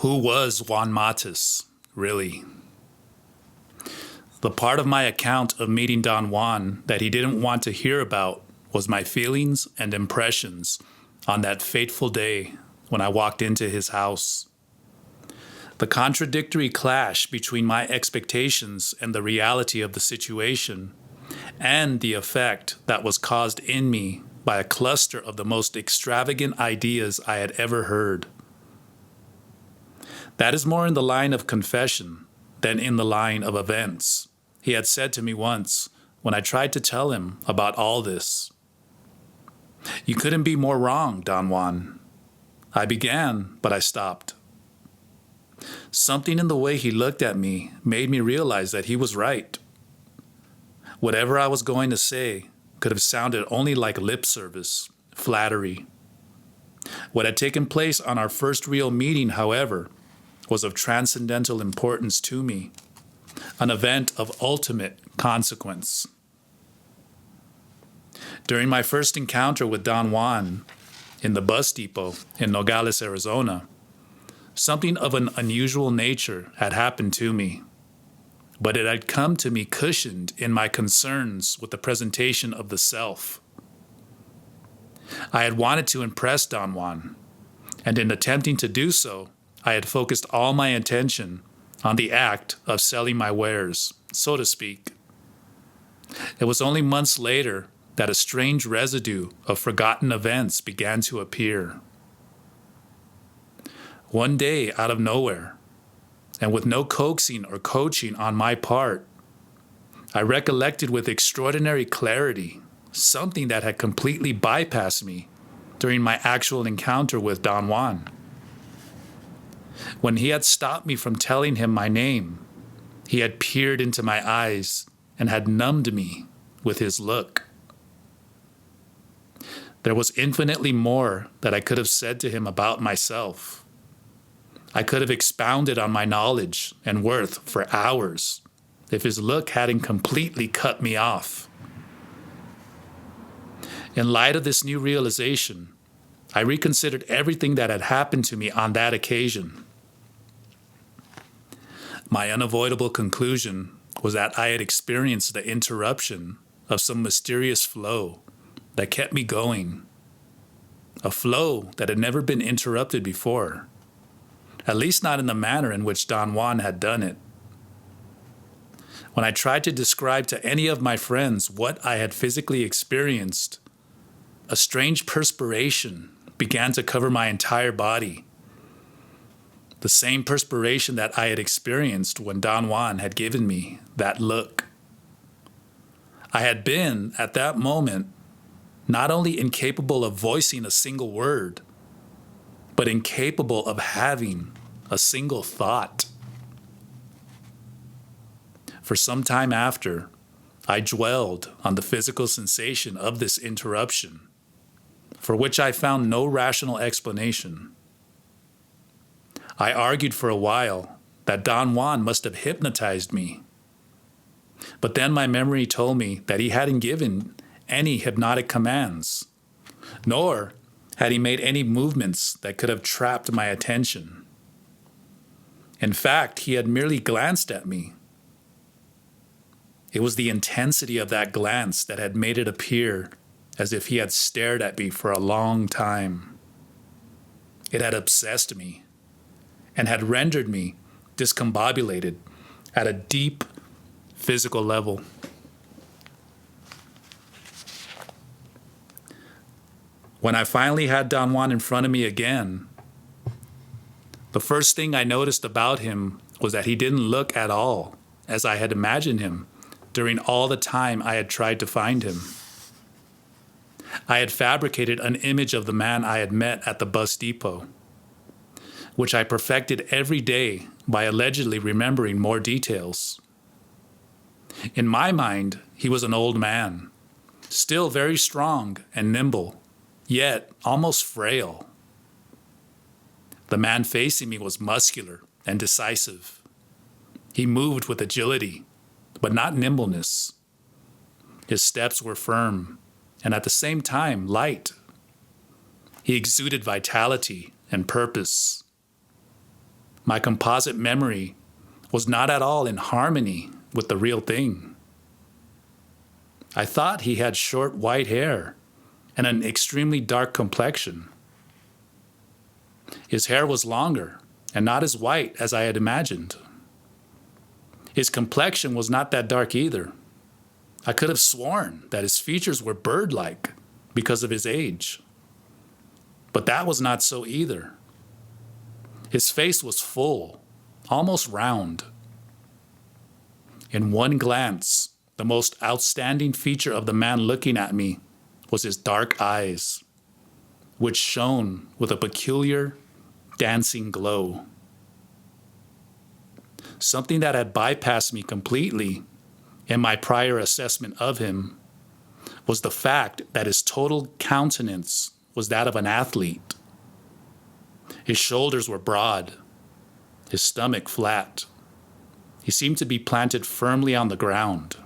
Who was Juan Matus, really? The part of my account of meeting Don Juan that he didn't want to hear about was my feelings and impressions on that fateful day when I walked into his house. The contradictory clash between my expectations and the reality of the situation, and the effect that was caused in me by a cluster of the most extravagant ideas I had ever heard. That is more in the line of confession than in the line of events, he had said to me once when I tried to tell him about all this. You couldn't be more wrong, Don Juan. I began, but I stopped. Something in the way he looked at me made me realize that he was right. Whatever I was going to say could have sounded only like lip service, flattery. What had taken place on our first real meeting, however, was of transcendental importance to me, an event of ultimate consequence. During my first encounter with Don Juan in the bus depot in Nogales, Arizona, something of an unusual nature had happened to me, but it had come to me cushioned in my concerns with the presentation of the self. I had wanted to impress Don Juan, and in attempting to do so, I had focused all my attention on the act of selling my wares, so to speak. It was only months later that a strange residue of forgotten events began to appear. One day, out of nowhere, and with no coaxing or coaching on my part, I recollected with extraordinary clarity something that had completely bypassed me during my actual encounter with Don Juan. When he had stopped me from telling him my name, he had peered into my eyes and had numbed me with his look. There was infinitely more that I could have said to him about myself. I could have expounded on my knowledge and worth for hours if his look hadn't completely cut me off. In light of this new realization, I reconsidered everything that had happened to me on that occasion. My unavoidable conclusion was that I had experienced the interruption of some mysterious flow that kept me going, a flow that had never been interrupted before, at least not in the manner in which Don Juan had done it. When I tried to describe to any of my friends what I had physically experienced, a strange perspiration began to cover my entire body. The same perspiration that I had experienced when Don Juan had given me that look. I had been, at that moment, not only incapable of voicing a single word, but incapable of having a single thought. For some time after, I dwelled on the physical sensation of this interruption, for which I found no rational explanation. I argued for a while that Don Juan must have hypnotized me. But then my memory told me that he hadn't given any hypnotic commands, nor had he made any movements that could have trapped my attention. In fact, he had merely glanced at me. It was the intensity of that glance that had made it appear as if he had stared at me for a long time. It had obsessed me and had rendered me discombobulated at a deep physical level. When I finally had Don Juan in front of me again, the first thing I noticed about him was that he didn't look at all as I had imagined him during all the time I had tried to find him. I had fabricated an image of the man I had met at the bus depot, which I perfected every day by allegedly remembering more details. In my mind, he was an old man, still very strong and nimble, yet almost frail. The man facing me was muscular and decisive. He moved with agility, but not nimbleness. His steps were firm and at the same time light. He exuded vitality and purpose. My composite memory was not at all in harmony with the real thing. I thought he had short white hair and an extremely dark complexion. His hair was longer and not as white as I had imagined. His complexion was not that dark either. I could have sworn that his features were bird-like because of his age. But that was not so either. His face was full, almost round. In one glance, the most outstanding feature of the man looking at me was his dark eyes, which shone with a peculiar, dancing glow. Something that had bypassed me completely in my prior assessment of him was the fact that his total countenance was that of an athlete. His shoulders were broad, his stomach flat. He seemed to be planted firmly on the ground.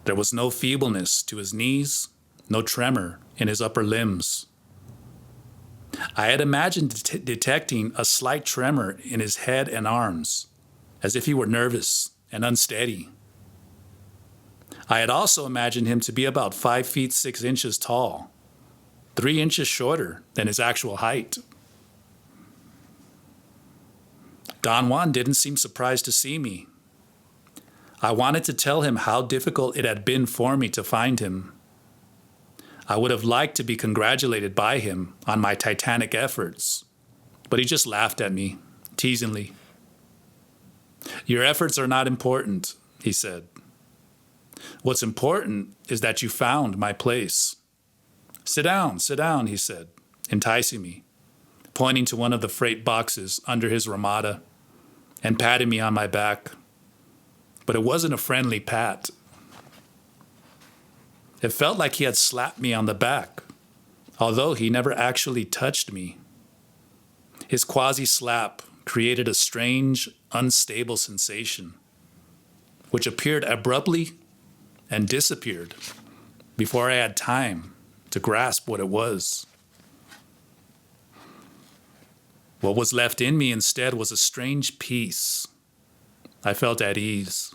There was no feebleness to his knees, no tremor in his upper limbs. I had imagined detecting a slight tremor in his head and arms, as if he were nervous and unsteady. I had also imagined him to be about 5 feet 6 inches tall, 3 inches shorter than his actual height. Don Juan didn't seem surprised to see me. I wanted to tell him how difficult it had been for me to find him. I would have liked to be congratulated by him on my titanic efforts, but he just laughed at me, teasingly. "Your efforts are not important," he said. "What's important is that you found my place. Sit down," he said, enticing me, pointing to one of the freight boxes under his ramada and patting me on my back. But it wasn't a friendly pat. It felt like he had slapped me on the back, although he never actually touched me. His quasi-slap created a strange, unstable sensation, which appeared abruptly and disappeared before I had time to grasp what it was. What was left in me instead was a strange peace. I felt at ease.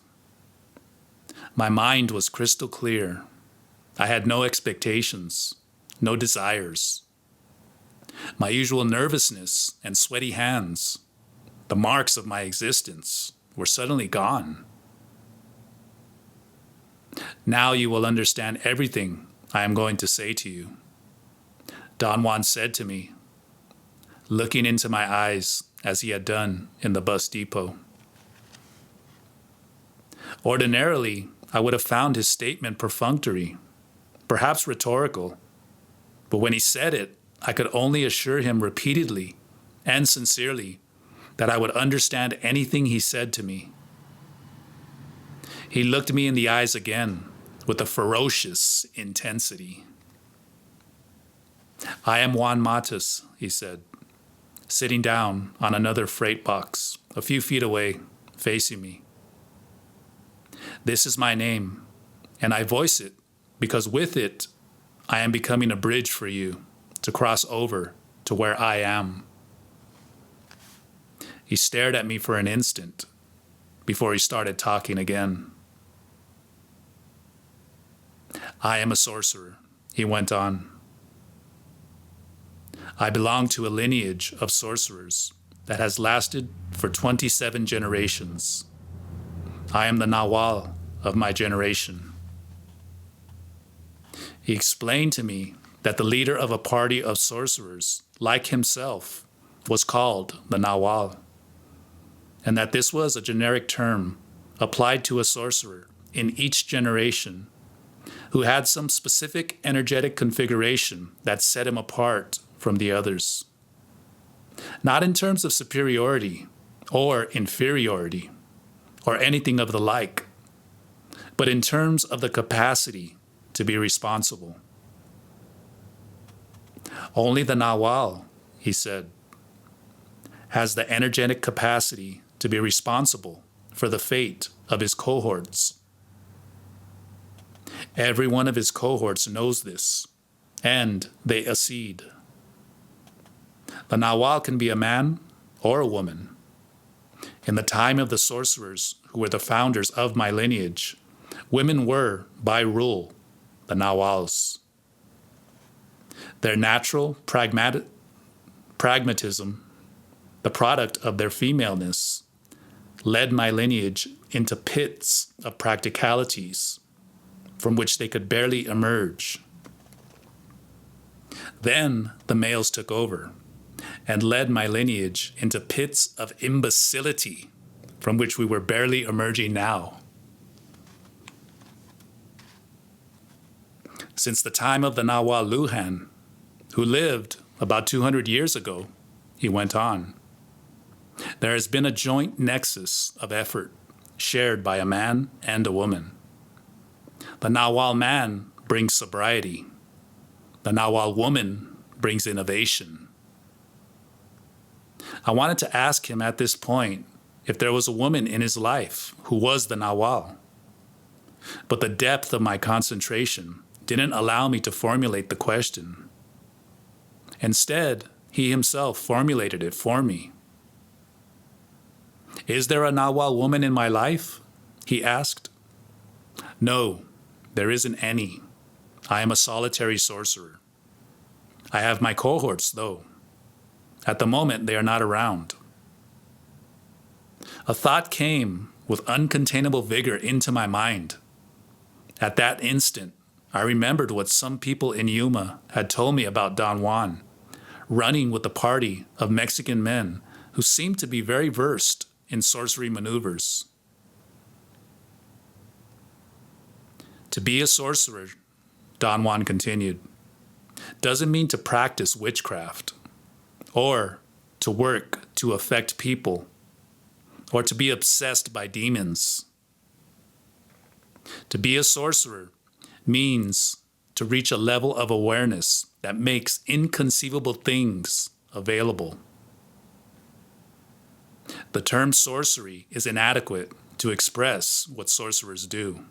My mind was crystal clear. I had no expectations, no desires. My usual nervousness and sweaty hands, the marks of my existence, were suddenly gone. "Now you will understand everything I am going to say to you," Don Juan said to me, looking into my eyes as he had done in the bus depot. Ordinarily, I would have found his statement perfunctory, perhaps rhetorical, but when he said it, I could only assure him repeatedly and sincerely that I would understand anything he said to me. He looked me in the eyes again with a ferocious intensity. "I am Juan Matus," he said, sitting down on another freight box a few feet away, facing me. "This is my name, and I voice it because with it, I am becoming a bridge for you to cross over to where I am." He stared at me for an instant before he started talking again. "I am a sorcerer," he went on. "I belong to a lineage of sorcerers that has lasted for 27 generations. I am the Nawal of my generation." He explained to me that the leader of a party of sorcerers, like himself, was called the Nawal, and that this was a generic term applied to a sorcerer in each generation who had some specific energetic configuration that set him apart from the others. Not in terms of superiority or inferiority or anything of the like, but in terms of the capacity to be responsible. "Only the Nawal," he said, "has the energetic capacity to be responsible for the fate of his cohorts. Every one of his cohorts knows this, and they accede. The Nawal can be a man or a woman. In the time of the sorcerers, who were the founders of my lineage, women were, by rule, the Nawals. Their natural pragmatism, the product of their femaleness, led my lineage into pits of practicalities from which they could barely emerge. Then the males took over and led my lineage into pits of imbecility from which we were barely emerging now. Since the time of the Nawal Luhan, who lived about 200 years ago, he went on, there has been a joint nexus of effort shared by a man and a woman. The Nawal man brings sobriety. The Nawal woman brings innovation. I wanted to ask him at this point if there was a woman in his life who was the Nawal. But the depth of my concentration didn't allow me to formulate the question. Instead, he himself formulated it for me. Is there a Nawal woman in my life? He asked. No, there isn't any. I am a solitary sorcerer. I have my cohorts, though. At the moment, they are not around. A thought came with uncontainable vigor into my mind. At that instant, I remembered what some people in Yuma had told me about Don Juan, running with a party of Mexican men who seemed to be very versed in sorcery maneuvers. To be a sorcerer, Don Juan continued, doesn't mean to practice witchcraft, or to work to affect people, or to be obsessed by demons. To be a sorcerer means to reach a level of awareness that makes inconceivable things available. The term sorcery is inadequate to express what sorcerers do.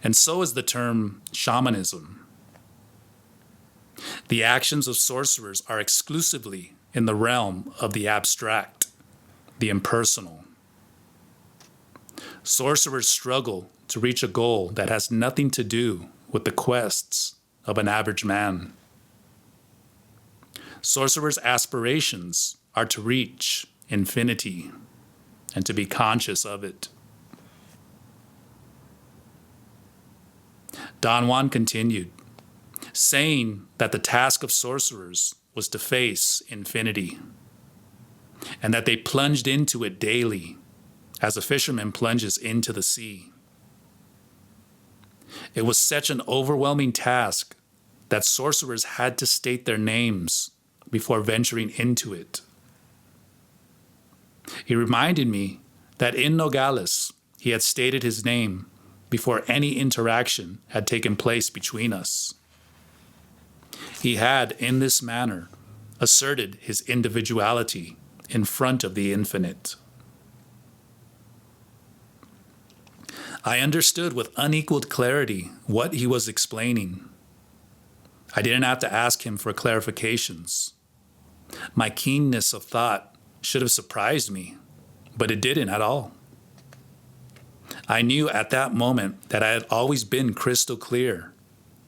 And so is the term shamanism. The actions of sorcerers are exclusively in the realm of the abstract, the impersonal. Sorcerers struggle to reach a goal that has nothing to do with the quests of an average man. Sorcerers' aspirations are to reach infinity and to be conscious of it. Don Juan continued, saying that the task of sorcerers was to face infinity, and that they plunged into it daily, as a fisherman plunges into the sea. It was such an overwhelming task that sorcerers had to state their names before venturing into it. He reminded me that in Nogales, he had stated his name before any interaction had taken place between us. He had, in this manner, asserted his individuality in front of the infinite. I understood with unequaled clarity what he was explaining. I didn't have to ask him for clarifications. My keenness of thought should have surprised me, but it didn't at all. I knew at that moment that I had always been crystal clear,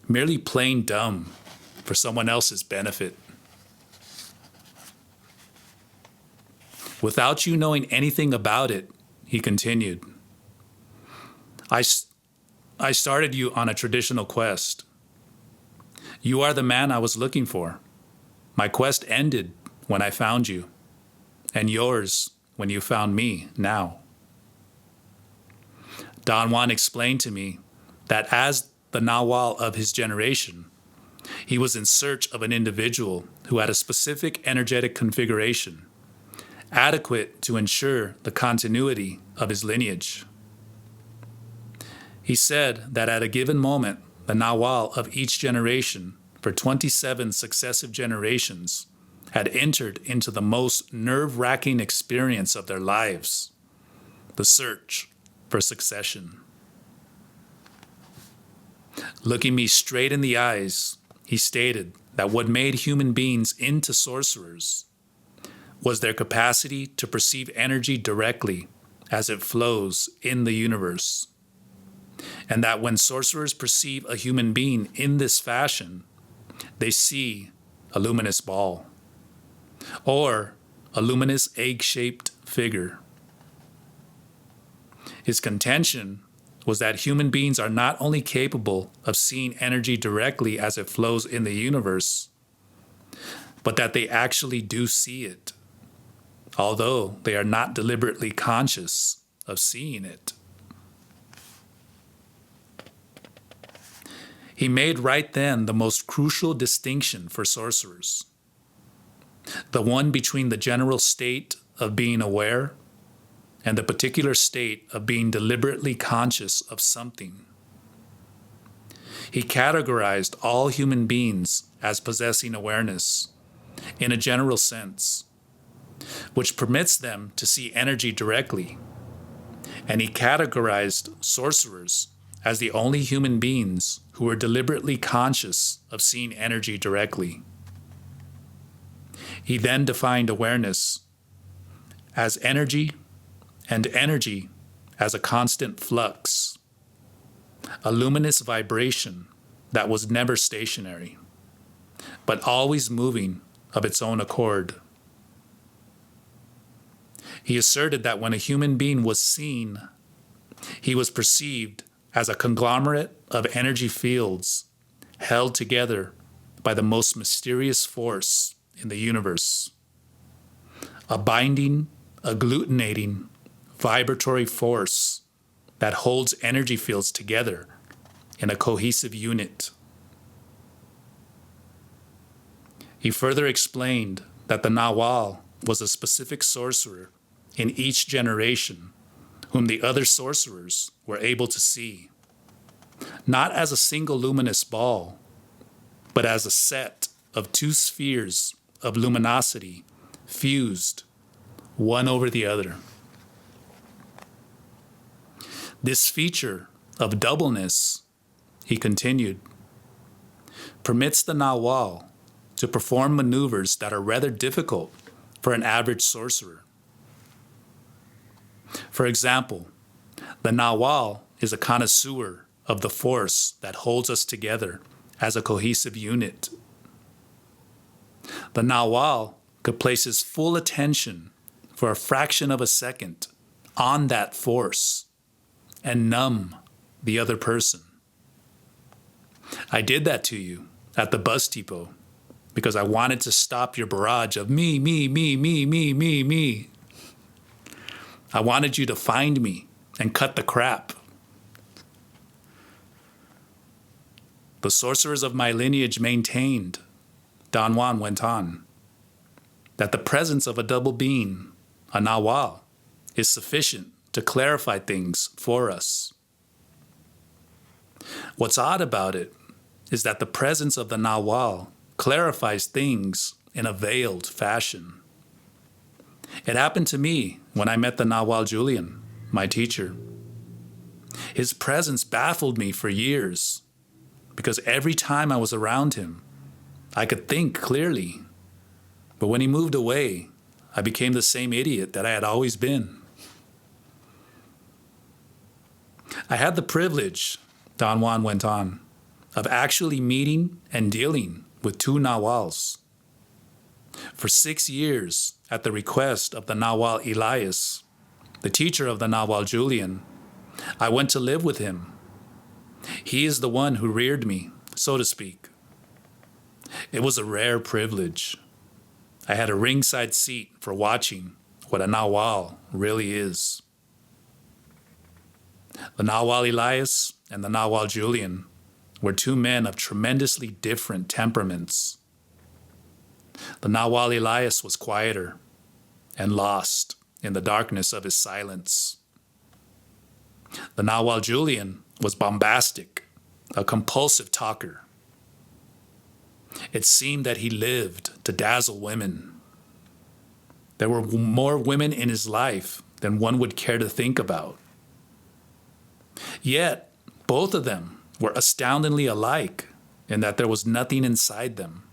merely plain dumb for someone else's benefit. Without you knowing anything about it, he continued, I started you on a traditional quest. You are the man I was looking for. My quest ended when I found you, and yours when you found me now. Don Juan explained to me that as the Nawal of his generation, he was in search of an individual who had a specific energetic configuration, adequate to ensure the continuity of his lineage. He said that at a given moment, the Nawal of each generation for 27 successive generations had entered into the most nerve-wracking experience of their lives, the search for succession. Looking me straight in the eyes, he stated that what made human beings into sorcerers was their capacity to perceive energy directly as it flows in the universe. And that when sorcerers perceive a human being in this fashion, they see a luminous ball or a luminous egg-shaped figure. His contention was that human beings are not only capable of seeing energy directly as it flows in the universe, but that they actually do see it, although they are not deliberately conscious of seeing it. He made right then the most crucial distinction for sorcerers, the one between the general state of being aware and the particular state of being deliberately conscious of something. He categorized all human beings as possessing awareness in a general sense, which permits them to see energy directly. And he categorized sorcerers as the only human beings who were deliberately conscious of seeing energy directly. He then defined awareness as energy, and energy as a constant flux, a luminous vibration that was never stationary, but always moving of its own accord. He asserted that when a human being was seen, he was perceived as a conglomerate of energy fields held together by the most mysterious force in the universe, a binding, agglutinating, vibratory force that holds energy fields together in a cohesive unit. He further explained that the Nawal was a specific sorcerer in each generation whom the other sorcerers were able to see, not as a single luminous ball, but as a set of two spheres of luminosity fused one over the other. This feature of doubleness, he continued, permits the Nawal to perform maneuvers that are rather difficult for an average sorcerer. For example, the Nawal is a connoisseur of the force that holds us together as a cohesive unit. The Nawal could place his full attention for a fraction of a second on that force and numb the other person. I did that to you at the bus depot because I wanted to stop your barrage of me. I wanted you to find me and cut the crap. The sorcerers of my lineage maintained, Don Juan went on, that the presence of a double being, a Nawal, is sufficient to clarify things for us. What's odd about it is that the presence of the Nawal clarifies things in a veiled fashion. It happened to me when I met the Nawal Julian, my teacher. His presence baffled me for years because every time I was around him, I could think clearly. But when he moved away, I became the same idiot that I had always been. I had the privilege, Don Juan went on, of actually meeting and dealing with two Nawals. For 6 years, at the request of the Nawal Elias, the teacher of the Nawal Julian, I went to live with him. He is the one who reared me, so to speak. It was a rare privilege. I had a ringside seat for watching what a Nawal really is. The Nawal Elias and the Nawal Julian were two men of tremendously different temperaments. The Nawal Elias was quieter and lost in the darkness of his silence. The Nawal Julian was bombastic, a compulsive talker. It seemed that he lived to dazzle women. There were more women in his life than one would care to think about. Yet, both of them were astoundingly alike in that there was nothing inside them.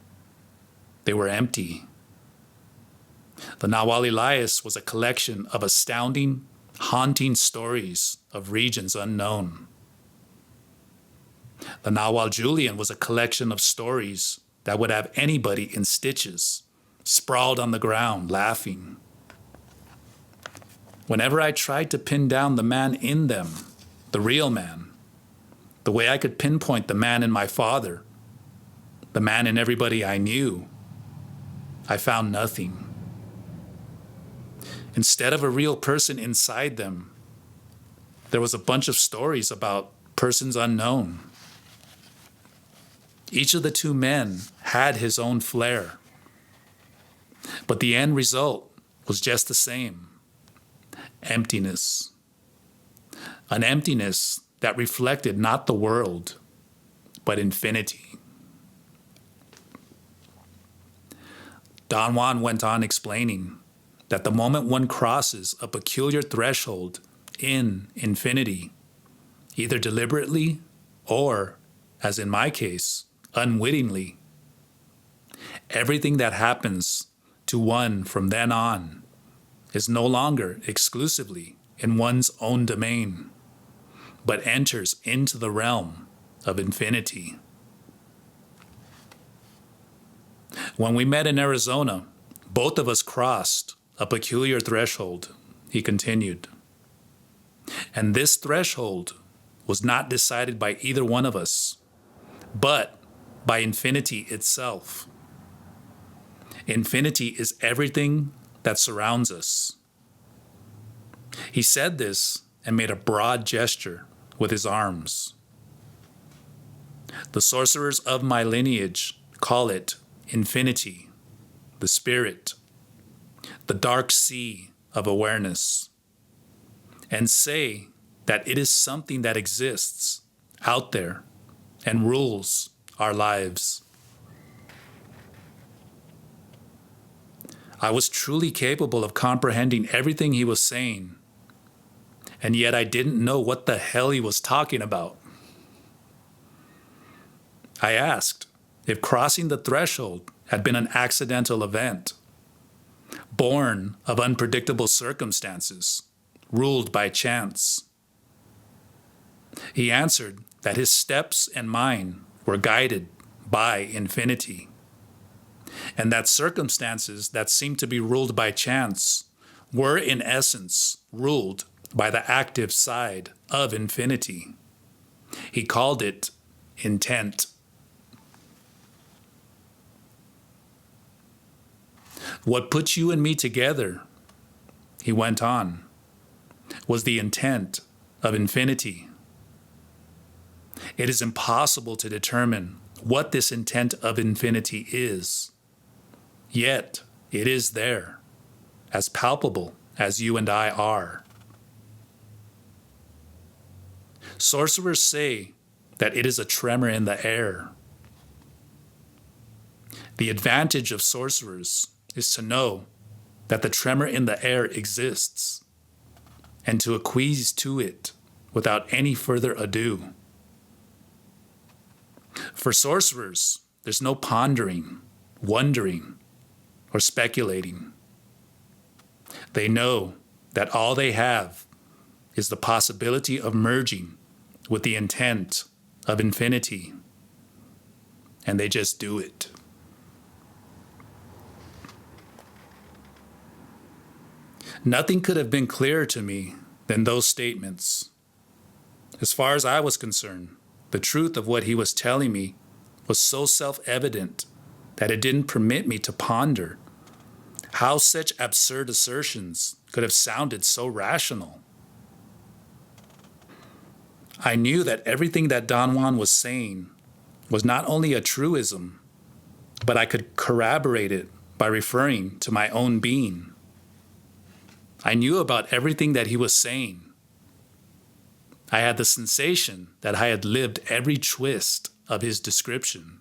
They were empty. The Nahual Elias was a collection of astounding, haunting stories of regions unknown. The Nahual Julian was a collection of stories that would have anybody in stitches, sprawled on the ground, laughing. Whenever I tried to pin down the man in them, the real man, the way I could pinpoint the man in my father, the man in everybody I knew, I found nothing. Instead of a real person inside them, there was a bunch of stories about persons unknown. Each of the two men had his own flair, but the end result was just the same: emptiness. An emptiness that reflected not the world, but infinity. Don Juan went on explaining that the moment one crosses a peculiar threshold in infinity, either deliberately or, as in my case, unwittingly, everything that happens to one from then on is no longer exclusively in one's own domain, but enters into the realm of infinity. When we met in Arizona, both of us crossed a peculiar threshold, he continued. And this threshold was not decided by either one of us, but by infinity itself. Infinity is everything that surrounds us. He said this and made a broad gesture with his arms. The sorcerers of my lineage call it infinity, the spirit, the dark sea of awareness, and say that it is something that exists out there and rules our lives. I was truly capable of comprehending everything he was saying, and yet I didn't know what the hell he was talking about. I asked if crossing the threshold had been an accidental event, born of unpredictable circumstances, ruled by chance. He answered that his steps and mine were guided by infinity, and that circumstances that seemed to be ruled by chance were in essence ruled by the active side of infinity. He called it intent. What put you and me together, he went on, was the intent of infinity. It is impossible to determine what this intent of infinity is, yet it is there, as palpable as you and I are. Sorcerers say that it is a tremor in the air. The advantage of sorcerers is to know that the tremor in the air exists and to acquiesce to it without any further ado. For sorcerers, there's no pondering, wondering, or speculating. They know that all they have is the possibility of merging with the intent of infinity, and they just do it. Nothing could have been clearer to me than those statements. As far as I was concerned, the truth of what he was telling me was so self-evident that it didn't permit me to ponder how such absurd assertions could have sounded so rational. I knew that everything that Don Juan was saying was not only a truism, but I could corroborate it by referring to my own being. I knew about everything that he was saying. I had the sensation that I had lived every twist of his description.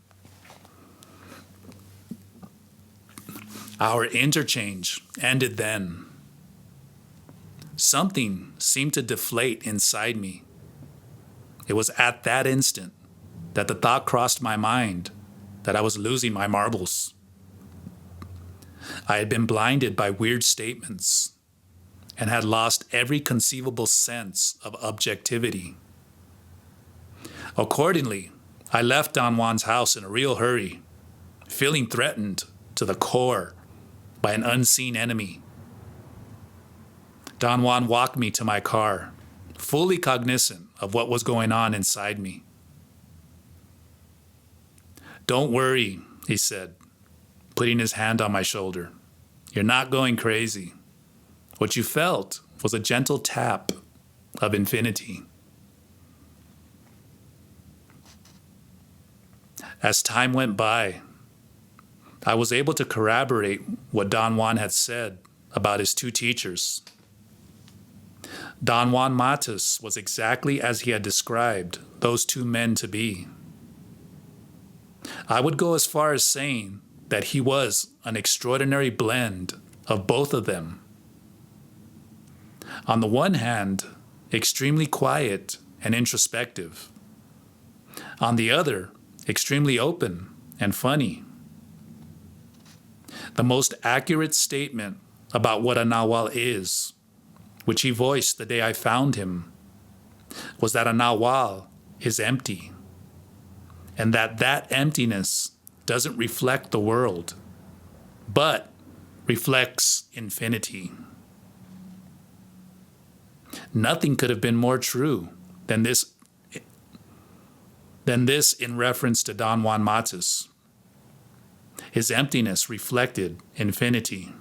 Our interchange ended then. Something seemed to deflate inside me. It was at that instant that the thought crossed my mind that I was losing my marbles. I had been blinded by weird statements and had lost every conceivable sense of objectivity. Accordingly, I left Don Juan's house in a real hurry, feeling threatened to the core by an unseen enemy. Don Juan walked me to my car, fully cognizant of what was going on inside me. "Don't worry," he said, putting his hand on my shoulder. "You're not going crazy. What you felt was a gentle tap of infinity." As time went by, I was able to corroborate what Don Juan had said about his two teachers. Don Juan Matus was exactly as he had described those two men to be. I would go as far as saying that he was an extraordinary blend of both of them. On the one hand, extremely quiet and introspective. On the other, extremely open and funny. The most accurate statement about what a Nahual is, which he voiced the day I found him, was that a Nahual is empty, and that emptiness doesn't reflect the world, but reflects infinity. Nothing could have been more true than this in reference to Don Juan Matus. His emptiness reflected infinity.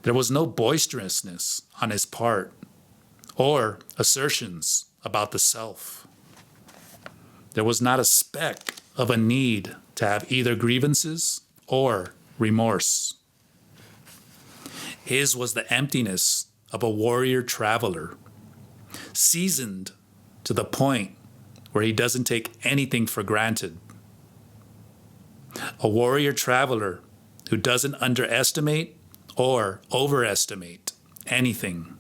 There was no boisterousness on his part or assertions about the self. There was not a speck of a need to have either grievances or remorse. His was the emptiness of a warrior traveler, seasoned to the point where he doesn't take anything for granted. A warrior traveler who doesn't underestimate or overestimate anything.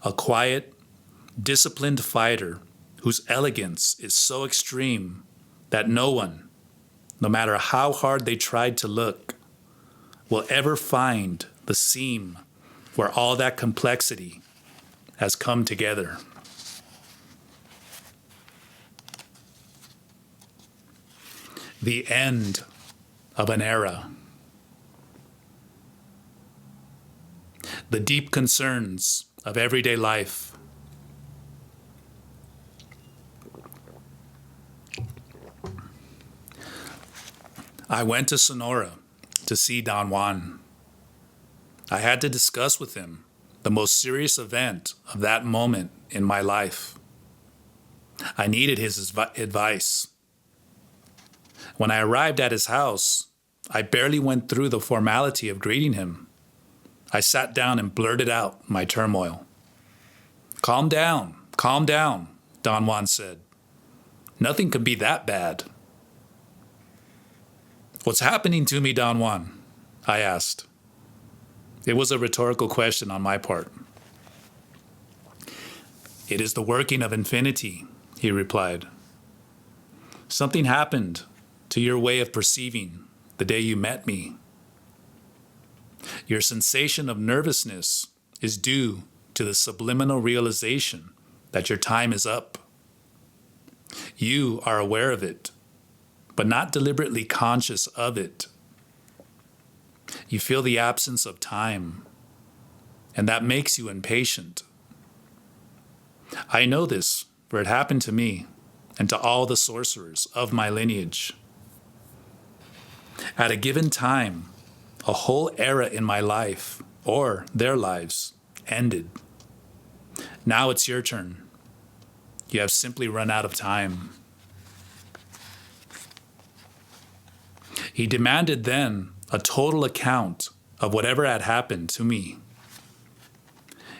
A quiet, disciplined fighter whose elegance is so extreme that no one, no matter how hard they tried to look, will ever find the seam where all that complexity has come together. The end of an era. The deep concerns of everyday life. I went to Sonora to see Don Juan. I had to discuss with him the most serious event of that moment in my life. I needed his advice. When I arrived at his house, I barely went through the formality of greeting him. I sat down and blurted out my turmoil. calm down, Don Juan said. "Nothing could be that bad." "What's happening to me, Don Juan?" I asked. It was a rhetorical question on my part. "It is the working of infinity," he replied. "Something happened to your way of perceiving the day you met me. Your sensation of nervousness is due to the subliminal realization that your time is up. You are aware of it, but not deliberately conscious of it. You feel the absence of time, and that makes you impatient. I know this, for it happened to me and to all the sorcerers of my lineage. At a given time, a whole era in my life, or their lives, ended. Now it's your turn. You have simply run out of time." He demanded then a total account of whatever had happened to me.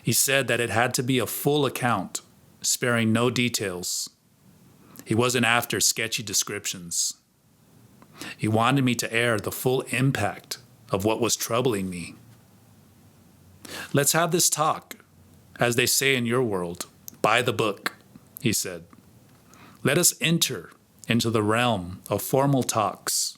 He said that it had to be a full account, sparing no details. He wasn't after sketchy descriptions. He wanted me to air the full impact of what was troubling me. "Let's have this talk, as they say in your world, by the book," he said. "Let us enter into the realm of formal talks."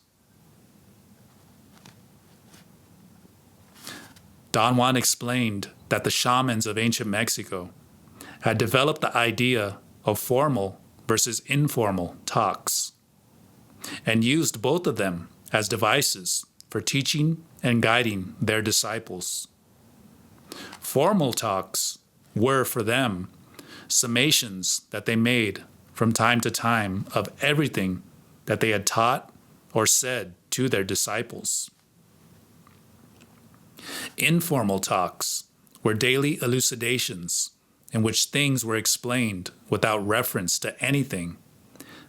Don Juan explained that the shamans of ancient Mexico had developed the idea of formal versus informal talks and used both of them as devices for teaching and guiding their disciples. Formal talks were, for them, summations that they made from time to time of everything that they had taught or said to their disciples. Informal talks were daily elucidations in which things were explained without reference to anything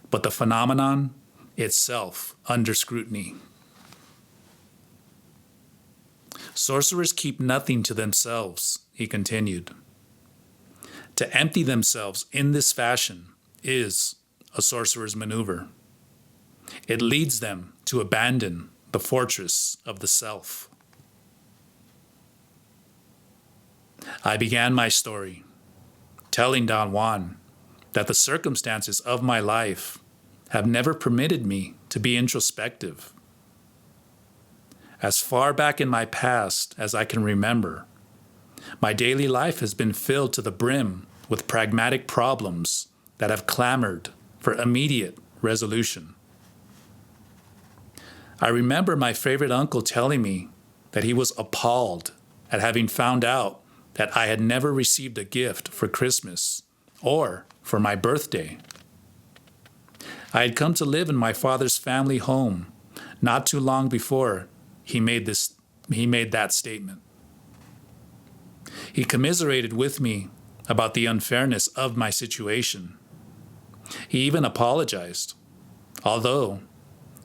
but the phenomenon itself under scrutiny. Sorcerers keep nothing to themselves, he continued. To empty themselves in this fashion is a sorcerer's maneuver. It leads them to abandon the fortress of the self. I began my story, telling Don Juan that the circumstances of my life have never permitted me to be introspective. As far back in my past as I can remember, my daily life has been filled to the brim with pragmatic problems that have clamored for immediate resolution. I remember my favorite uncle telling me that he was appalled at having found out that I had never received a gift for Christmas or for my birthday. I had come to live in my father's family home not too long before he made that statement. He commiserated with me about the unfairness of my situation. He even apologized, although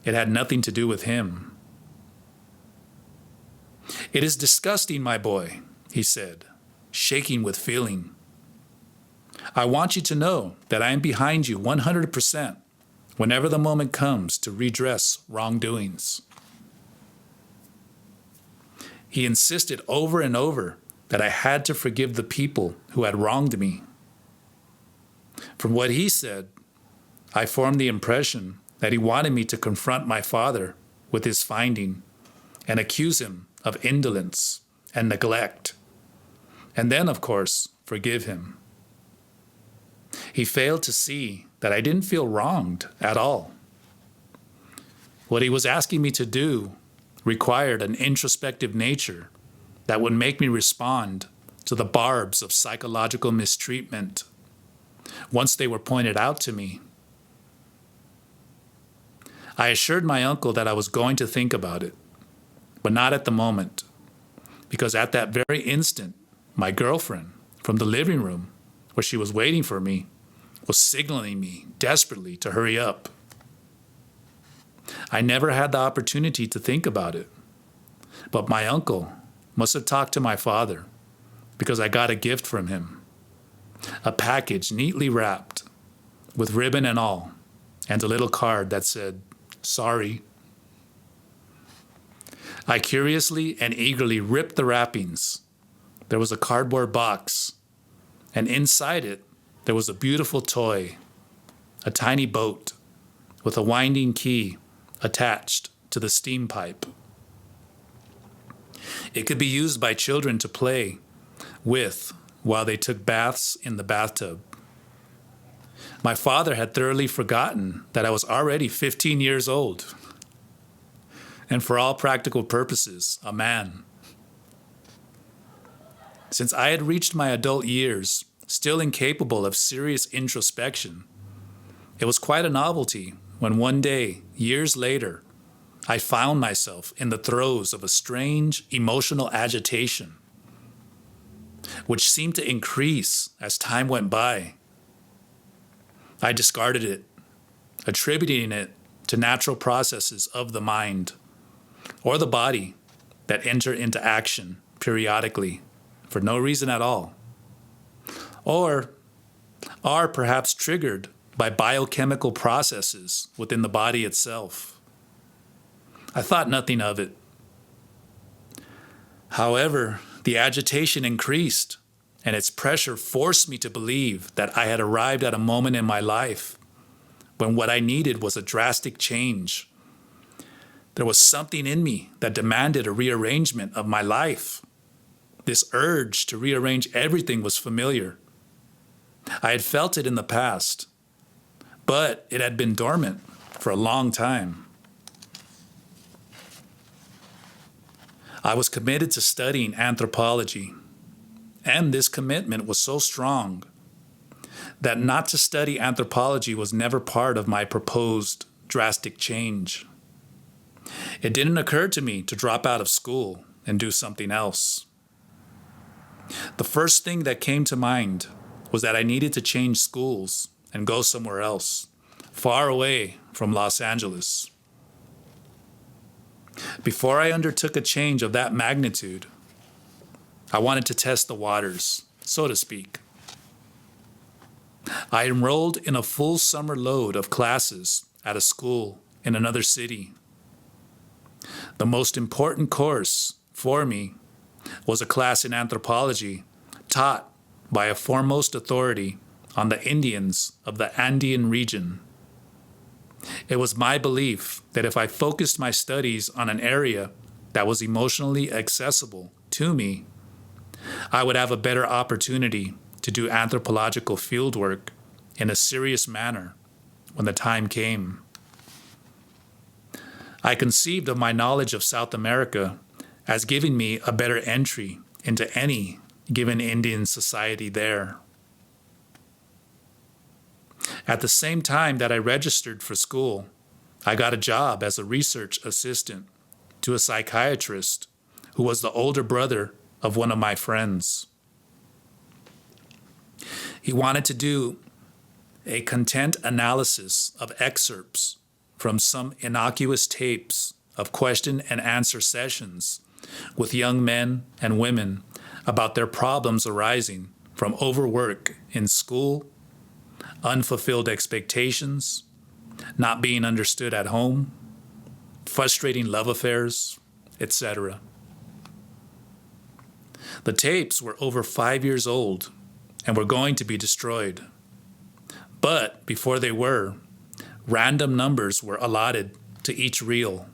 it had nothing to do with him. "It is disgusting, my boy," he said, shaking with feeling. "I want you to know that I am behind you 100% whenever the moment comes to redress wrongdoings." He insisted over and over that I had to forgive the people who had wronged me. From what he said, I formed the impression that he wanted me to confront my father with his finding and accuse him of indolence and neglect, and then, of course, forgive him. He failed to see that I didn't feel wronged at all. What he was asking me to do required an introspective nature that would make me respond to the barbs of psychological mistreatment once they were pointed out to me. I assured my uncle that I was going to think about it, but not at the moment, because at that very instant, my girlfriend from the living room, where she was waiting for me, was signaling me desperately to hurry up. I never had the opportunity to think about it, but my uncle must have talked to my father because I got a gift from him, a package neatly wrapped with ribbon and all, and a little card that said, "Sorry." I curiously and eagerly ripped the wrappings. There was a cardboard box, and inside it, there was a beautiful toy, a tiny boat with a winding key attached to the steam pipe. It could be used by children to play with while they took baths in the bathtub. My father had thoroughly forgotten that I was already 15 years old, and for all practical purposes, a man. Since I had reached my adult years, still incapable of serious introspection, it was quite a novelty when one day, years later, I found myself in the throes of a strange emotional agitation, which seemed to increase as time went by. I discarded it, attributing it to natural processes of the mind or the body that enter into action periodically for no reason at all, or are perhaps triggered by biochemical processes within the body itself. I thought nothing of it. However, the agitation increased, and its pressure forced me to believe that I had arrived at a moment in my life when what I needed was a drastic change. There was something in me that demanded a rearrangement of my life. This urge to rearrange everything was familiar. I had felt it in the past, but it had been dormant for a long time. I was committed to studying anthropology, and this commitment was so strong that not to study anthropology was never part of my proposed drastic change. It didn't occur to me to drop out of school and do something else. The first thing that came to mind was that I needed to change schools and go somewhere else, far away from Los Angeles. Before I undertook a change of that magnitude, I wanted to test the waters, so to speak. I enrolled in a full summer load of classes at a school in another city. The most important course for me was a class in anthropology taught by a foremost authority on the Indians of the Andean region. It was my belief that if I focused my studies on an area that was emotionally accessible to me, I would have a better opportunity to do anthropological fieldwork in a serious manner when the time came. I conceived of my knowledge of South America as giving me a better entry into any given Indian society there. At the same time that I registered for school, I got a job as a research assistant to a psychiatrist who was the older brother of one of my friends. He wanted to do a content analysis of excerpts from some innocuous tapes of question and answer sessions with young men and women about their problems arising from overwork in school, unfulfilled expectations, not being understood at home, frustrating love affairs, etc. The tapes were over 5 years old and were going to be destroyed. But before they were, random numbers were allotted to each reel,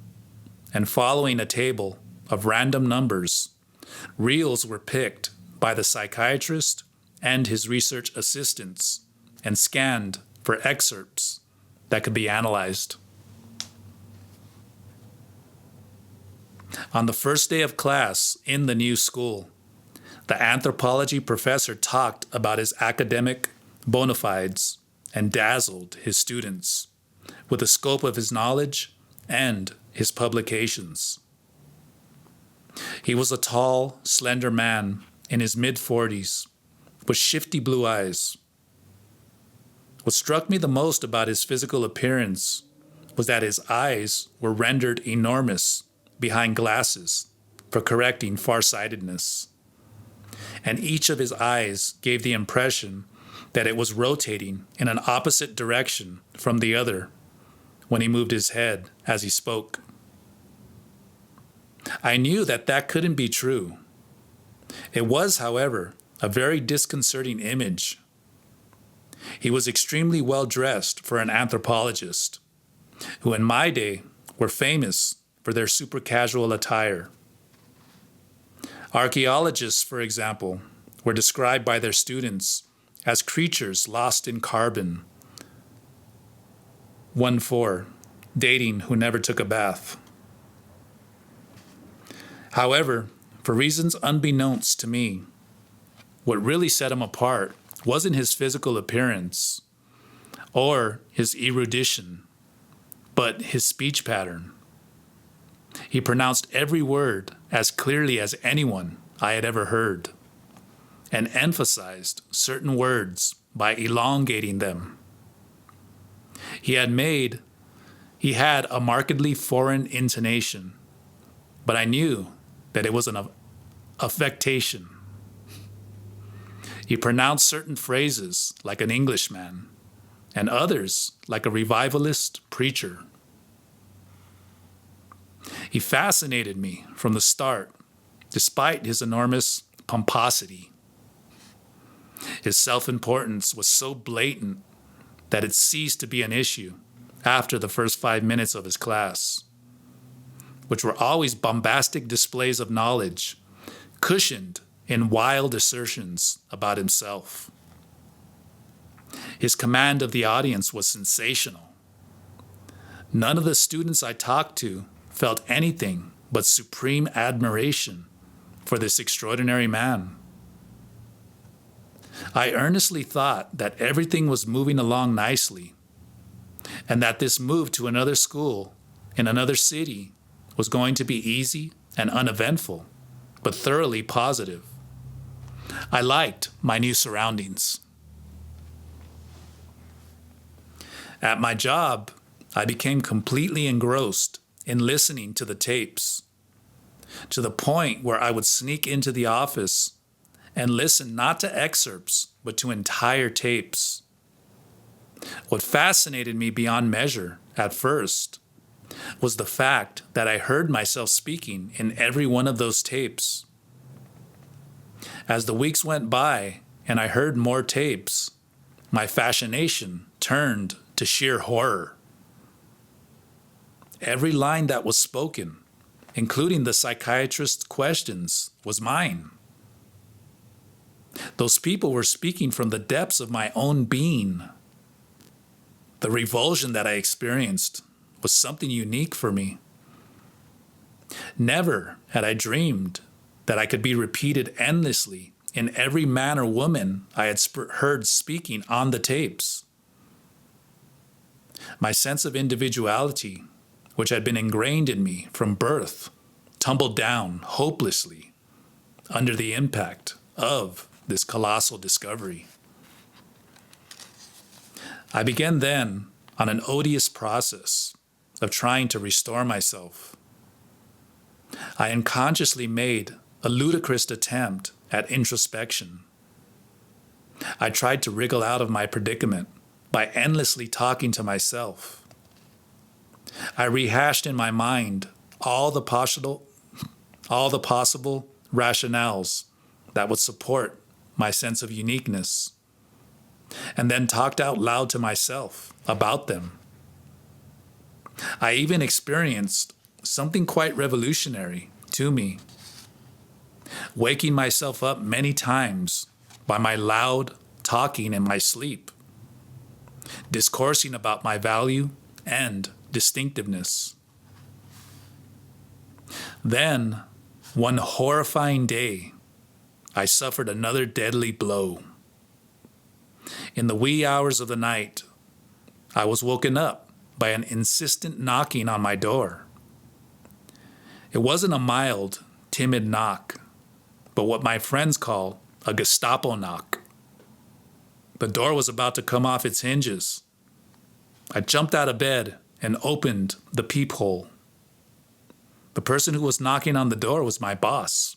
and following a table of random numbers, reels were picked by the psychiatrist and his research assistants and scanned for excerpts that could be analyzed. On the first day of class in the new school, the anthropology professor talked about his academic bona fides and dazzled his students with the scope of his knowledge and his publications. He was a tall, slender man in his mid-40s with shifty blue eyes. What struck me the most about his physical appearance was that his eyes were rendered enormous behind glasses for correcting farsightedness. And each of his eyes gave the impression that it was rotating in an opposite direction from the other when he moved his head as he spoke. I knew that couldn't be true. It was, however, a very disconcerting image. He was extremely well dressed for an anthropologist, who in my day were famous for their super casual attire. Archaeologists, for example, were described by their students as creatures lost in carbon. 1-4, dating who never took a bath. However, for reasons unbeknownst to me, what really set him apart wasn't his physical appearance or his erudition, but his speech pattern. He pronounced every word as clearly as anyone I had ever heard, and emphasized certain words by elongating them. He had a markedly foreign intonation, but I knew that it was an affectation. He pronounced certain phrases like an Englishman, and others like a revivalist preacher. He fascinated me from the start, despite his enormous pomposity. His self-importance was so blatant that it ceased to be an issue after the first 5 minutes of his class, which were always bombastic displays of knowledge, cushioned in wild assertions about himself. His command of the audience was sensational. None of the students I talked to felt anything but supreme admiration for this extraordinary man. I earnestly thought that everything was moving along nicely, and that this move to another school in another city was going to be easy and uneventful, but thoroughly positive. I liked my new surroundings. At my job, I became completely engrossed in listening to the tapes, to the point where I would sneak into the office and listen not to excerpts, but to entire tapes. What fascinated me beyond measure at first was the fact that I heard myself speaking in every one of those tapes. As the weeks went by and I heard more tapes, my fascination turned to sheer horror. Every line that was spoken, including the psychiatrist's questions, was mine. Those people were speaking from the depths of my own being. The revulsion that I experienced was something unique for me. Never had I dreamed that I could be repeated endlessly in every man or woman I had heard speaking on the tapes. My sense of individuality, which had been ingrained in me from birth, tumbled down hopelessly under the impact of this colossal discovery. I began then on an odious process of trying to restore myself. I unconsciously made a ludicrous attempt at introspection. I tried to wriggle out of my predicament by endlessly talking to myself. I rehashed in my mind all the possible rationales that would support my sense of uniqueness, and then talked out loud to myself about them. I even experienced something quite revolutionary to me, waking myself up many times by my loud talking in my sleep, discoursing about my value and distinctiveness. Then, one horrifying day, I suffered another deadly blow. In the wee hours of the night, I was woken up by an insistent knocking on my door. It wasn't a mild, timid knock, but what my friends call a Gestapo knock. The door was about to come off its hinges. I jumped out of bed and opened the peephole. The person who was knocking on the door was my boss,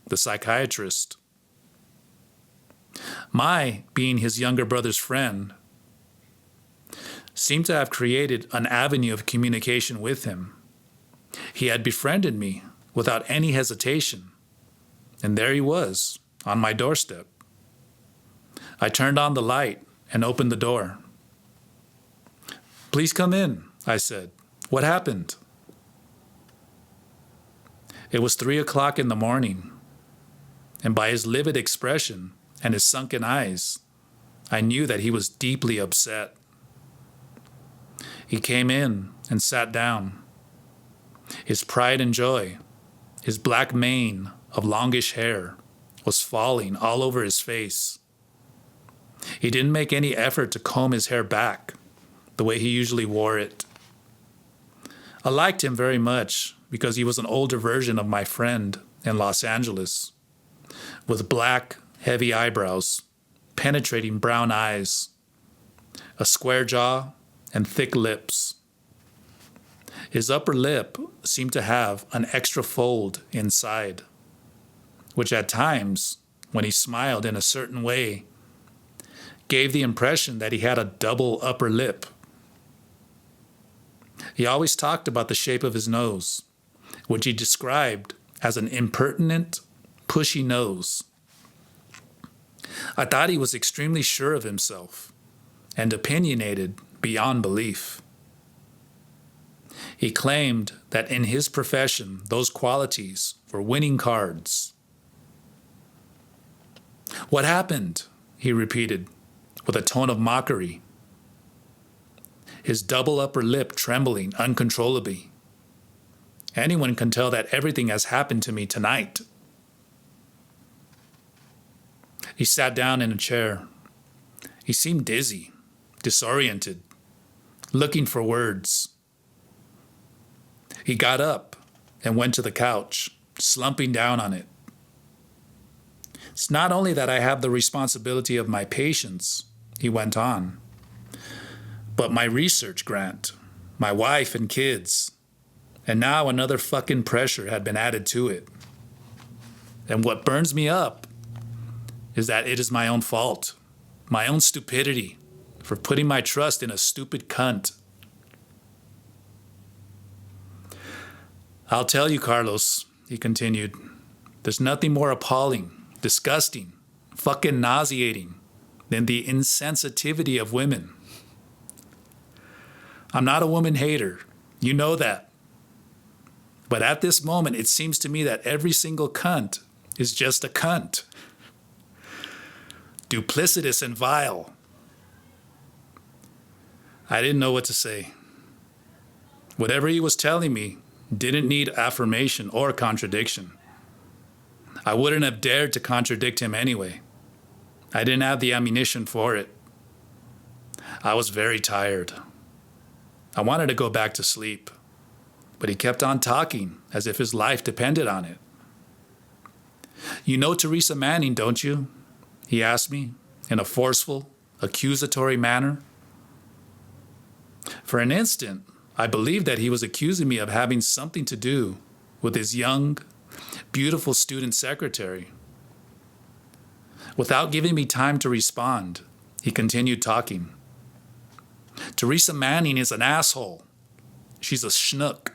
the psychiatrist. My being his younger brother's friend seemed to have created an avenue of communication with him. He had befriended me without any hesitation, and there he was on my doorstep. I turned on the light and opened the door. "Please come in," I said. "What happened?" It was 3:00 in the morning, and by his livid expression and his sunken eyes, I knew that he was deeply upset. He came in and sat down. His pride and joy, his black mane of longish hair, was falling all over his face. He didn't make any effort to comb his hair back the way he usually wore it. I liked him very much because he was an older version of my friend in Los Angeles, with black, heavy eyebrows, penetrating brown eyes, a square jaw, and thick lips. His upper lip seemed to have an extra fold inside, which at times, when he smiled in a certain way, gave the impression that he had a double upper lip. He always talked about the shape of his nose, which he described as an impertinent, pushy nose. I thought he was extremely sure of himself and opinionated beyond belief. He claimed that in his profession, those qualities were winning cards. What happened? He repeated, with a tone of mockery, his double upper lip trembling uncontrollably. Anyone can tell that everything has happened to me tonight. He sat down in a chair. He seemed dizzy, disoriented, looking for words. He got up and went to the couch, slumping down on it. It's not only that I have the responsibility of my patients, he went on, but my research grant, my wife and kids, and now another fucking pressure had been added to it. And what burns me up is that it is my own fault, my own stupidity for putting my trust in a stupid cunt. I'll tell you, Carlos, he continued, there's nothing more appalling, disgusting, fucking nauseating than the insensitivity of women. I'm not a woman hater. You know that. But at this moment, it seems to me that every single cunt is just a cunt. Duplicitous and vile. I didn't know what to say. Whatever he was telling me didn't need affirmation or contradiction. I wouldn't have dared to contradict him anyway. I didn't have the ammunition for it. I was very tired. I wanted to go back to sleep, but he kept on talking as if his life depended on it. You know Teresa Manning, don't you? He asked me in a forceful, accusatory manner. For an instant, I believed that he was accusing me of having something to do with his young, beautiful student secretary. Without giving me time to respond, he continued talking. Teresa Manning is an asshole. She's a schnook,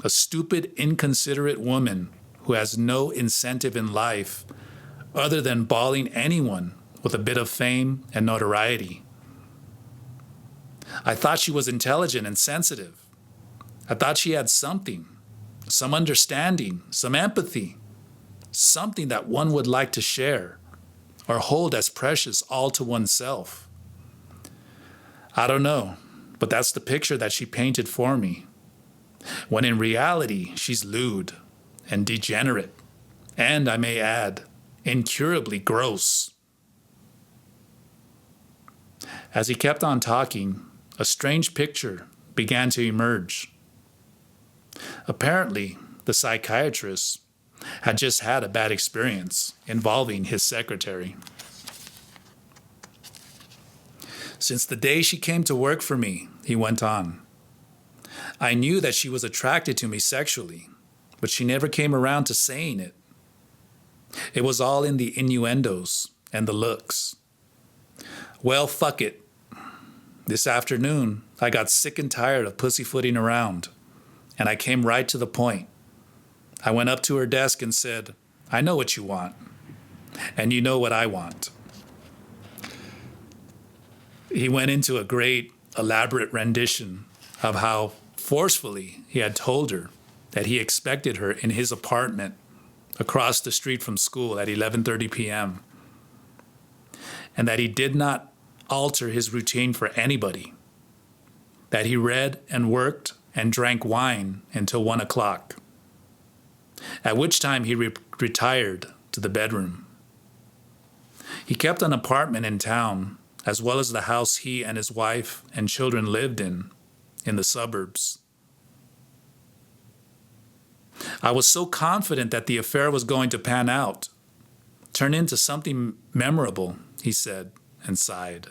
a stupid, inconsiderate woman who has no incentive in life other than balling anyone with a bit of fame and notoriety. I thought she was intelligent and sensitive. I thought she had something, some understanding, some empathy, something that one would like to share or hold as precious all to oneself. I don't know, but that's the picture that she painted for me, when in reality she's lewd and degenerate, and I may add, incurably gross. As he kept on talking, a strange picture began to emerge. Apparently, the psychiatrist had just had a bad experience involving his secretary. Since the day she came to work for me, he went on, I knew that she was attracted to me sexually, but she never came around to saying it. It was all in the innuendos and the looks. Well, fuck it. This afternoon, I got sick and tired of pussyfooting around, and I came right to the point. I went up to her desk and said, I know what you want, and you know what I want. He went into a great, elaborate rendition of how forcefully he had told her that he expected her in his apartment across the street from school at 11:30 p.m., and that he did not alter his routine for anybody, that he read and worked and drank wine until 1 o'clock, at which time he retired to the bedroom. He kept an apartment in town, as well as the house he and his wife and children lived in the suburbs. I was so confident that the affair was going to pan out, turn into something memorable, he said, and sighed.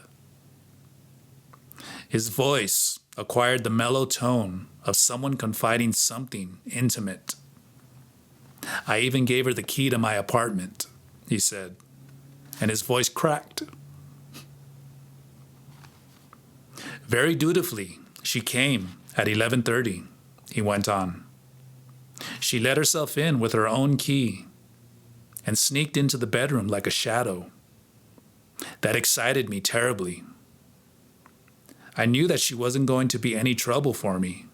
His voice acquired the mellow tone of someone confiding something intimate. I even gave her the key to my apartment, he said, and his voice cracked. Very dutifully, she came at 11:30, he went on. She let herself in with her own key and sneaked into the bedroom like a shadow. That excited me terribly. I knew that she wasn't going to be any trouble for me.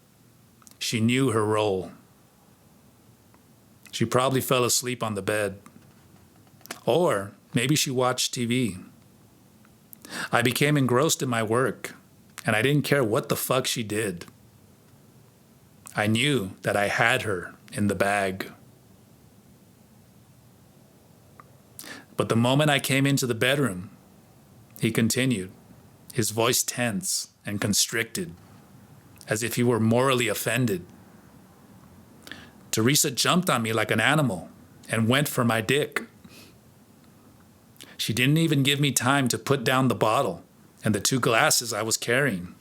She knew her role. She probably fell asleep on the bed. Or Maybe she watched TV. I became engrossed in my work, and I didn't care what the fuck she did. I knew that I had her in the bag. But the moment I came into the bedroom, he continued, his voice tense and constricted, as if he were morally offended. Teresa jumped on me like an animal and went for my dick. She didn't even give me time to put down the bottle and the 2 glasses I was carrying.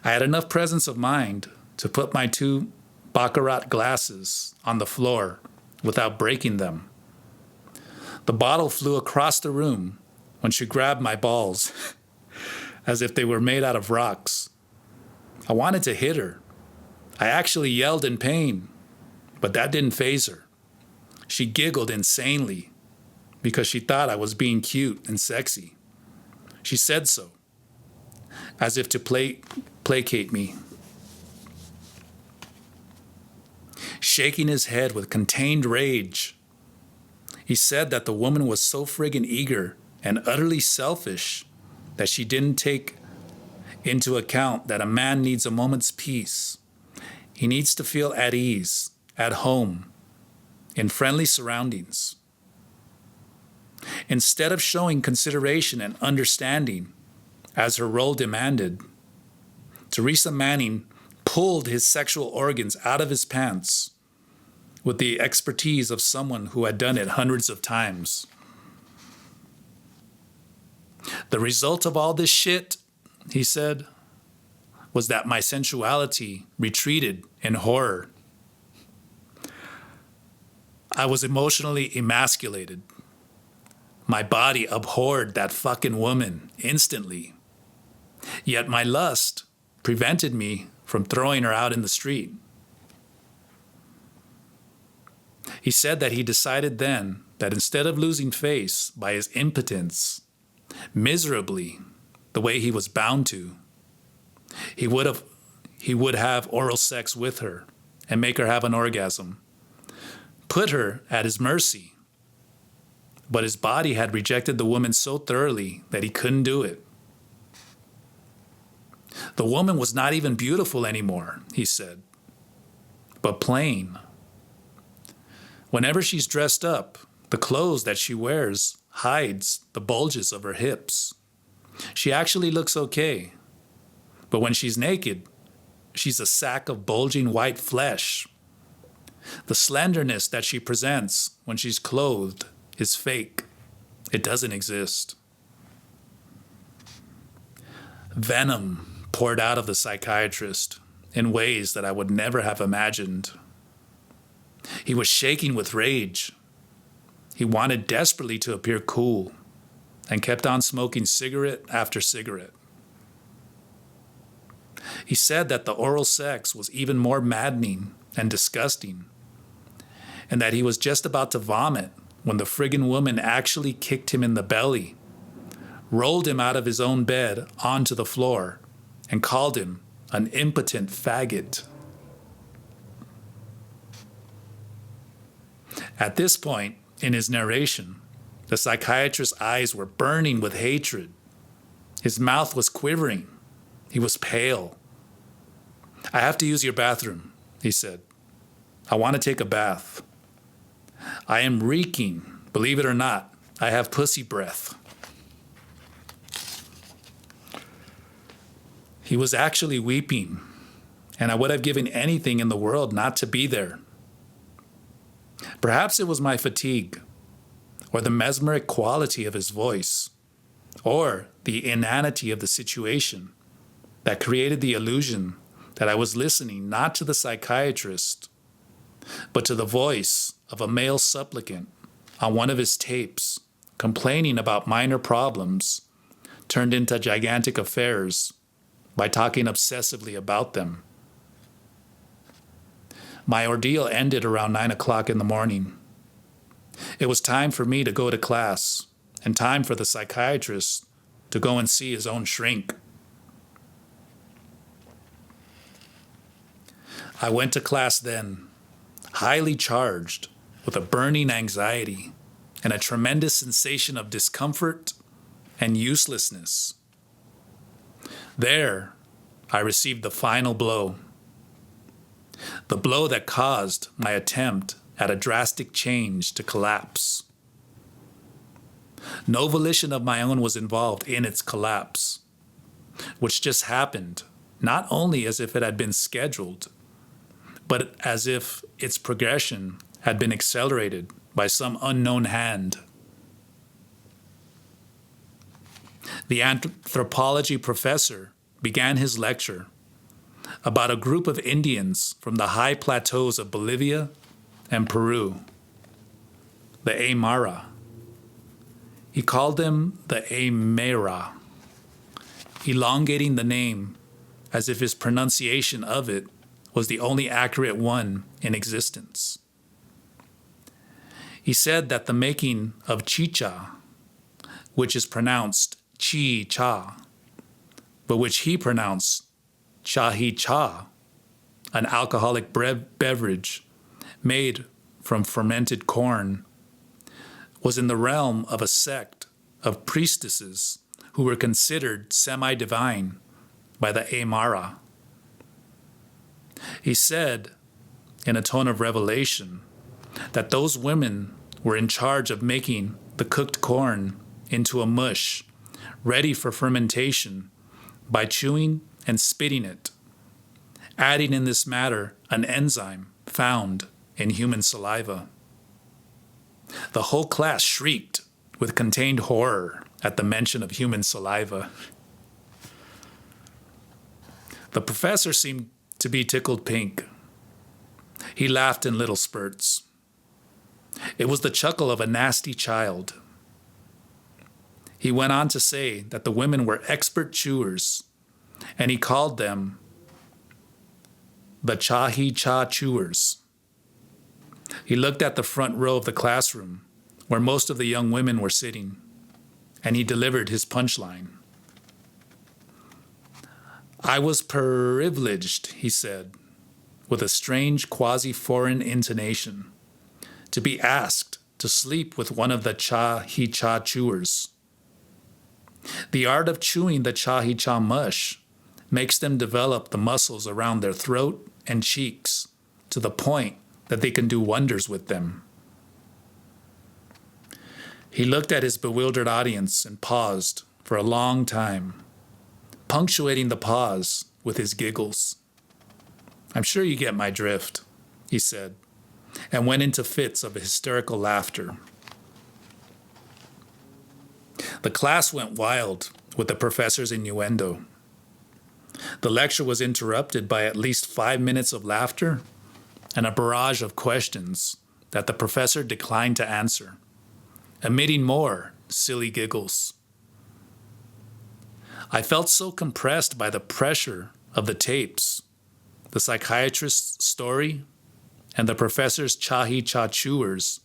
I had enough presence of mind to put my 2 Baccarat glasses on the floor without breaking them. The bottle flew across the room when she grabbed my balls, as if they were made out of rocks. I wanted to hit her. I actually yelled in pain, but that didn't faze her. She giggled insanely because she thought I was being cute and sexy. She said so, as if to placate me. Shaking his head with contained rage, he said that the woman was so friggin' eager and utterly selfish that she didn't take into account that a man needs a moment's peace. He needs to feel at ease, at home, in friendly surroundings. Instead of showing consideration and understanding, as her role demanded, Teresa Manning pulled his sexual organs out of his pants with the expertise of someone who had done it hundreds of times. The result of all this shit, he said, was that my sensuality retreated in horror. I was emotionally emasculated. My body abhorred that fucking woman instantly. Yet my lust prevented me from throwing her out in the street. He said that he decided then that instead of losing face by his impotence, miserably, the way he was bound to, he would have oral sex with her and make her have an orgasm, put her at his mercy. But his body had rejected the woman so thoroughly that he couldn't do it. The woman was not even beautiful anymore, he said, but plain. Whenever she's dressed up, the clothes that she wears hides the bulges of her hips. She actually looks okay, but when she's naked, she's a sack of bulging white flesh. The slenderness that she presents when she's clothed is fake. It doesn't exist. Venom poured out of the psychiatrist in ways that I would never have imagined. He was shaking with rage. He wanted desperately to appear cool and kept on smoking cigarette after cigarette. He said that the oral sex was even more maddening and disgusting, and that he was just about to vomit when the friggin' woman actually kicked him in the belly, rolled him out of his own bed onto the floor, and called him an impotent faggot. At this point in his narration, the psychiatrist's eyes were burning with hatred. His mouth was quivering. He was pale. "I have to use your bathroom," he said. "I want to take a bath. I am reeking. Believe it or not, I have pussy breath." He was actually weeping, and I would have given anything in the world not to be there. Perhaps it was my fatigue, or the mesmeric quality of his voice, or the inanity of the situation that created the illusion that I was listening not to the psychiatrist, but to the voice of a male supplicant on one of his tapes, complaining about minor problems turned into gigantic affairs by talking obsessively about them. My ordeal ended around 9 o'clock in the morning. It was time for me to go to class and time for the psychiatrist to go and see his own shrink. I went to class then, highly charged with a burning anxiety and a tremendous sensation of discomfort and uselessness. There, I received the final blow. The blow that caused my attempt at a drastic change to collapse. No volition of my own was involved in its collapse, which just happened, not only as if it had been scheduled, but as if its progression had been accelerated by some unknown hand. The anthropology professor began his lecture about a group of Indians from the high plateaus of Bolivia and Peru, the Aymara. He called them the Aymara, elongating the name as if his pronunciation of it was the only accurate one in existence. He said that the making of chicha, which is pronounced chi-cha, but which he pronounced cha-hi-cha, an alcoholic beverage made from fermented corn, was in the realm of a sect of priestesses who were considered semi-divine by the Aymara. He said, in a tone of revelation, that those women were in charge of making the cooked corn into a mush ready for fermentation by chewing and spitting it, adding in this matter an enzyme found in human saliva. The whole class shrieked with contained horror at the mention of human saliva. The professor seemed to be tickled pink. He laughed in little spurts. It was the chuckle of a nasty child. He went on to say that the women were expert chewers, and he called them the cha-hi-cha chewers. He looked at the front row of the classroom, where most of the young women were sitting, and he delivered his punchline. I was privileged, he said, with a strange quasi-foreign intonation, to be asked to sleep with one of the cha-hi-cha chewers. The art of chewing the cha-hi-cha mush makes them develop the muscles around their throat and cheeks to the point that they can do wonders with them. He looked at his bewildered audience and paused for a long time, punctuating the pause with his giggles. I'm sure you get my drift, he said, and went into fits of hysterical laughter. The class went wild with the professor's innuendo. The lecture was interrupted by at least 5 minutes of laughter and a barrage of questions that the professor declined to answer, emitting more silly giggles. I felt so compressed by the pressure of the tapes, the psychiatrist's story, and the professor's cha-hi-cha chewers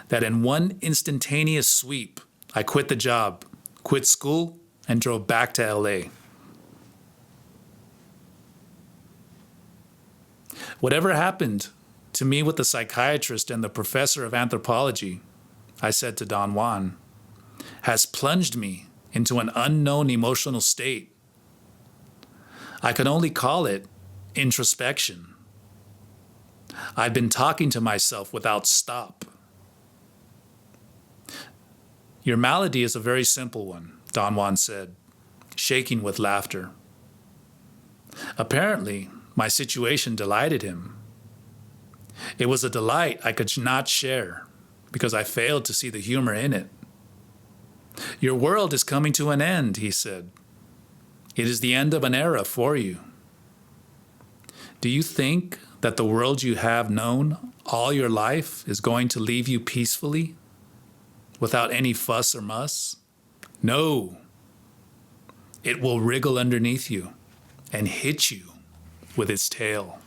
that in one instantaneous sweep, I quit the job, quit school, and drove back to LA. Whatever happened to me with the psychiatrist and the professor of anthropology, I said to Don Juan, has plunged me into an unknown emotional state. I can only call it introspection. I've been talking to myself without stop. Your malady is a very simple one, Don Juan said, shaking with laughter. Apparently, my situation delighted him. It was a delight I could not share because I failed to see the humor in it. Your world is coming to an end, he said. It is the end of an era for you. Do you think that the world you have known all your life is going to leave you peacefully, without any fuss or muss? No. It will wriggle underneath you and hit you with its tail.